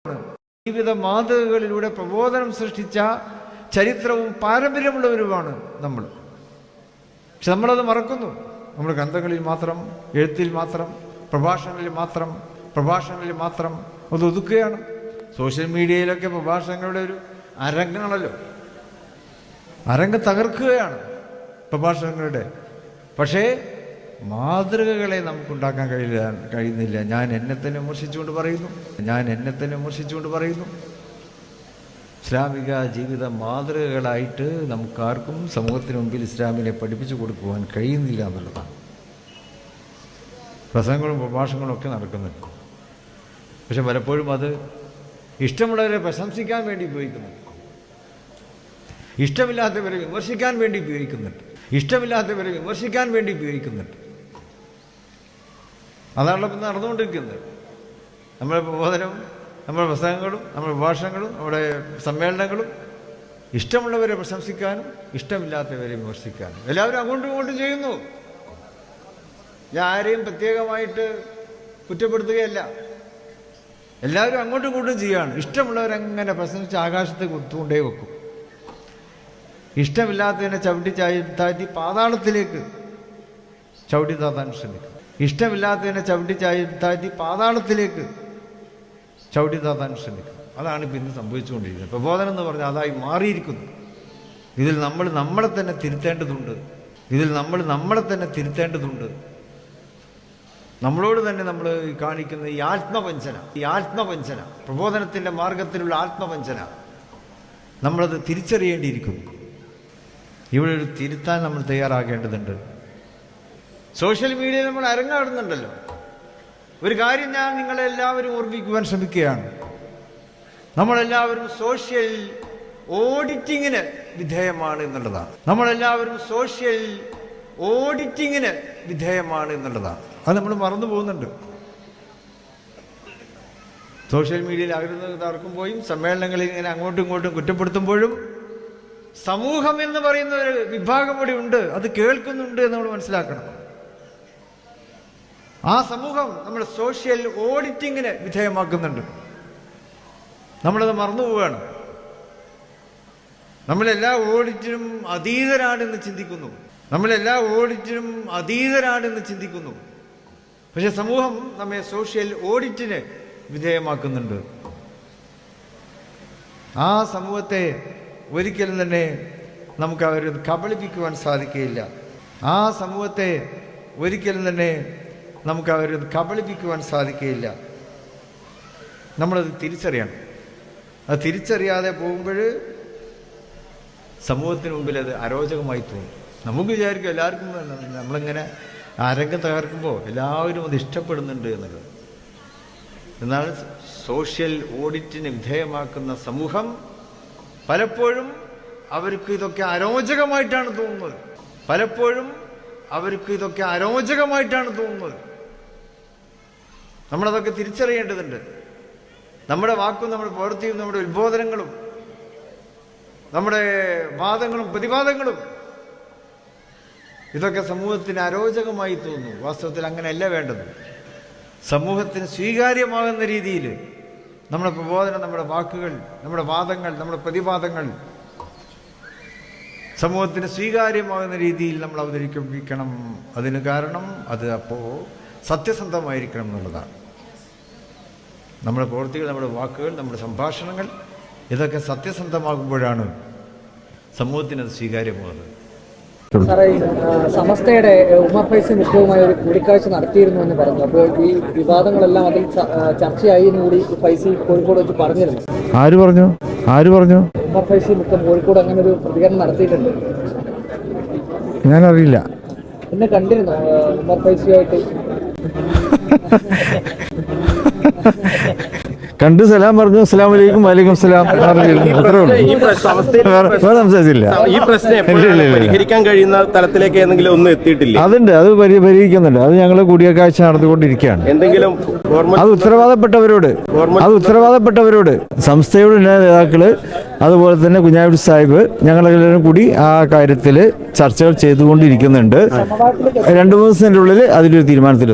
ജീവിത മാതൃകകളിലൂടെ പ്രബോധനം സൃഷ്ടിച്ച ചരിത്രവും പാരമ്പര്യമുള്ളവരുമാണ് നമ്മൾ. പക്ഷെ നമ്മളത് മറക്കുന്നു. നമ്മൾ ഗ്രന്ഥങ്ങളിൽ മാത്രം, എഴുത്തിൽ മാത്രം, പ്രഭാഷണങ്ങളിൽ മാത്രം അത് ഒതുക്കുകയാണ്. സോഷ്യൽ മീഡിയയിലൊക്കെ പ്രഭാഷണങ്ങളുടെ ഒരു അരങ്ങാണല്ലോ, അരങ്ങ് തകർക്കുകയാണ് പ്രഭാഷണങ്ങളുടെ. പക്ഷേ മാതൃകകളെ നമുക്കുണ്ടാക്കാൻ കഴിയുന്നില്ല. ഞാൻ എന്നെ തന്നെ വിമർശിച്ചുകൊണ്ട് പറയുന്നു. ഇസ്ലാമിക ജീവിത മാതൃകകളായിട്ട് നമുക്കാർക്കും സമൂഹത്തിന് മുമ്പിൽ ഇസ്ലാമിനെ പഠിപ്പിച്ചു കൊടുക്കുവാൻ കഴിയുന്നില്ല എന്നുള്ളതാണ്. പ്രസംഗങ്ങളും പ്രഭാഷണങ്ങളും ഒക്കെ നടക്കുന്നുണ്ട്. പക്ഷെ പലപ്പോഴും അത് ഇഷ്ടമുള്ളവരെ പ്രശംസിക്കാൻ വേണ്ടി ഉപയോഗിക്കുന്നുണ്ട്, ഇഷ്ടമില്ലാത്തവരെ വിമർശിക്കാൻ വേണ്ടി ഉപയോഗിക്കുന്നുണ്ട്. അതാണല്ലോ ഇപ്പം നടന്നുകൊണ്ടിരിക്കുന്നത്. നമ്മുടെ പ്രബോധനവും നമ്മുടെ പ്രസംഗങ്ങളും നമ്മുടെ പ്രഭാഷണങ്ങളും നമ്മുടെ സമ്മേളനങ്ങളും ഇഷ്ടമുള്ളവരെ പ്രശംസിക്കാനും ഇഷ്ടമില്ലാത്തവരെ വിമർശിക്കാനും എല്ലാവരും അങ്ങോട്ടും ഇങ്ങോട്ടും ചെയ്യുന്നു. ഞാൻ ആരെയും പ്രത്യേകമായിട്ട് കുറ്റപ്പെടുത്തുകയല്ല, എല്ലാവരും അങ്ങോട്ടും ഇങ്ങോട്ടും ചെയ്യുകയാണ്. ഇഷ്ടമുള്ളവരങ്ങനെ പ്രശംസിച്ച് ആകാശത്ത് കുത്തുകൊണ്ടേ വെക്കും, ഇഷ്ടമില്ലാത്തതിനെ ചവിട്ടി താഴ്ത്തി പാതാളത്തിലേക്ക് ചവിട്ടി താത്താൻ ശ്രമിക്കും. അതാണ് ഇപ്പം ഇന്ന് സംഭവിച്ചുകൊണ്ടിരിക്കുന്നത്. പ്രബോധനം എന്ന് പറഞ്ഞാൽ അതായി മാറിയിരിക്കുന്നു. ഇതിൽ നമ്മൾ നമ്മളെ തന്നെ തിരുത്തേണ്ടതുണ്ട്. നമ്മളോട് തന്നെ നമ്മൾ കാണിക്കുന്ന ഈ ആത്മവഞ്ചന, പ്രബോധനത്തിൻ്റെ മാർഗത്തിലുള്ള ആത്മവഞ്ചന നമ്മളത് തിരിച്ചറിയേണ്ടിയിരിക്കുന്നു. ഇവിടെ ഒരു തിരുത്താൻ നമ്മൾ തയ്യാറാകേണ്ടതുണ്ട്. സോഷ്യൽ മീഡിയയിൽ നമ്മൾ അരങ്ങാടുന്നുണ്ടല്ലോ. ഒരു കാര്യം ഞാൻ നിങ്ങളെല്ലാവരും ഓർമ്മിക്കുവാൻ ശ്രമിക്കുകയാണ്. നമ്മളെല്ലാവരും സോഷ്യൽ ഓഡിറ്റിങ്ങിന് വിധേയമാണ് എന്നുള്ളതാണ്. അത് നമ്മൾ മറന്നു പോകുന്നുണ്ട്. സോഷ്യൽ മീഡിയയിൽ ആർക്കുമ്പോഴും സമ്മേളനങ്ങളിൽ ഇങ്ങനെ അങ്ങോട്ടും ഇങ്ങോട്ടും കുറ്റപ്പെടുത്തുമ്പോഴും സമൂഹം എന്ന് പറയുന്ന ഒരു വിഭാഗം കൂടി ഉണ്ട്, അത് കേൾക്കുന്നുണ്ട് എന്ന് നമ്മൾ മനസ്സിലാക്കണം. ആ സമൂഹം നമ്മൾ സോഷ്യൽ ഓഡിറ്റിങ്ങിന് വിധേയമാക്കുന്നുണ്ട്. നമ്മളത് മറന്നു പോവുകയാണ്. നമ്മളെല്ലാ ഓഡിറ്റിനും അതീതരാണെന്ന് ചിന്തിക്കുന്നു. പക്ഷെ സമൂഹം നമ്മെ സോഷ്യൽ ഓഡിറ്റിന് വിധേയമാക്കുന്നുണ്ട്. ആ സമൂഹത്തെ ഒരിക്കലും തന്നെ നമുക്ക് അവർ കബളിപ്പിക്കുവാൻ സാധിക്കുകയില്ല. നമ്മളത് തിരിച്ചറിയണം. അത് തിരിച്ചറിയാതെ പോകുമ്പോൾ സമൂഹത്തിന് മുമ്പിൽ അത് അരോചകമായി തോന്നും. നമുക്ക് വിചാരിക്കും എല്ലാവർക്കും നമ്മളിങ്ങനെ അരങ്ങ് തകർക്കുമ്പോൾ എല്ലാവരും അത് ഇഷ്ടപ്പെടുന്നുണ്ട് എന്നുള്ളത്. എന്നാൽ സോഷ്യൽ ഓഡിറ്റിന് വിധേയമാക്കുന്ന സമൂഹം പലപ്പോഴും അവർക്ക് ഇതൊക്കെ അരോചകമായിട്ടാണ് തോന്നുന്നത്. നമ്മളതൊക്കെ തിരിച്ചറിയേണ്ടതുണ്ട്. നമ്മുടെ വാക്കും നമ്മുടെ പ്രവൃത്തിയും നമ്മുടെ ഉത്ബോധനങ്ങളും നമ്മുടെ വാദങ്ങളും പ്രതിവാദങ്ങളും ഇതൊക്കെ സമൂഹത്തിന് അരോചകമായി തോന്നുന്നു. വാസ്തവത്തിൽ അങ്ങനെയല്ല വേണ്ടത്. സമൂഹത്തിന് സ്വീകാര്യമാകുന്ന രീതിയിൽ നമ്മുടെ പ്രബോധനം, നമ്മുടെ വാക്കുകൾ, നമ്മുടെ വാദങ്ങൾ, നമ്മുടെ പ്രതിവാദങ്ങൾ സമൂഹത്തിന് സ്വീകാര്യമാകുന്ന രീതിയിൽ നമ്മൾ അവതരിപ്പിക്കണം. അതിന് കാരണം അത് അപ്പോൾ സത്യസന്ധമായിരിക്കണം എന്നുള്ളതാണ്. നമ്മുടെ പ്രവൃത്തികൾ, നമ്മുടെ വാക്കുകൾ, നമ്മുടെ സംഭാഷണങ്ങൾ ഇതൊക്കെ സത്യസന്ധമാകുമ്പോഴാണ് സമൂഹത്തിന് അത് സ്വീകാര്യമാകുന്നത്. സാറേ, സമസ്തയുടെ ഉമർ ഫൈസി മുഖ്യവുമായി ഒരു കൂടിക്കാഴ്ച നടത്തിയിരുന്നു എന്ന് പറഞ്ഞു. അപ്പോൾ ഈ വിവാദങ്ങളെല്ലാം അതിൽ ചർച്ചയായി എന്ന് കൂടി ഫൈസി കോഴിക്കോട് വെച്ച് പറഞ്ഞിരുന്നു. ആര് പറഞ്ഞു? ഉമർ ഫൈസി മുഖ്യം കോഴിക്കോട് അങ്ങനെ ഒരു പ്രതികരണം നടത്തിയിട്ടുണ്ട്. ഞാനറിയില്ല. പിന്നെ കണ്ടിരുന്നു ഉമർ ഫൈസിയായിട്ട് കണ്ട് സലാം പറഞ്ഞു. അസ്സലാമു അലൈക്കും. വലൈക്കും സലാം. ഈ പ്രശ്നം പരിഹരിക്കാൻ കഴിയുന്ന തലത്തിലേക്ക് ഏതെങ്കിലും ഒന്നും എത്തിയിട്ടില്ല. അതുണ്ട്, അത് പരിഹരിക്കുന്നുണ്ട്. അത് ഞങ്ങൾ കൂടിക്കാഴ്ച നടത്തിക്കൊണ്ടിരിക്കുകയാണ്. എന്തെങ്കിലും അത് ഉത്തരവാദപ്പെട്ടവരോട് സംസ്ഥയുടെ നേതാക്കള്, അതുപോലെ തന്നെ കുഞ്ഞാബി സാഹിബ്, ഞങ്ങളെല്ലാവരും കൂടി ആ കാര്യത്തിൽ ചർച്ചകൾ ചെയ്തുകൊണ്ടിരിക്കുന്നുണ്ട്. 2-3 ദിവസത്തിൻ്റെ ഉള്ളിൽ അതിലൊരു തീരുമാനത്തിലെത്തും.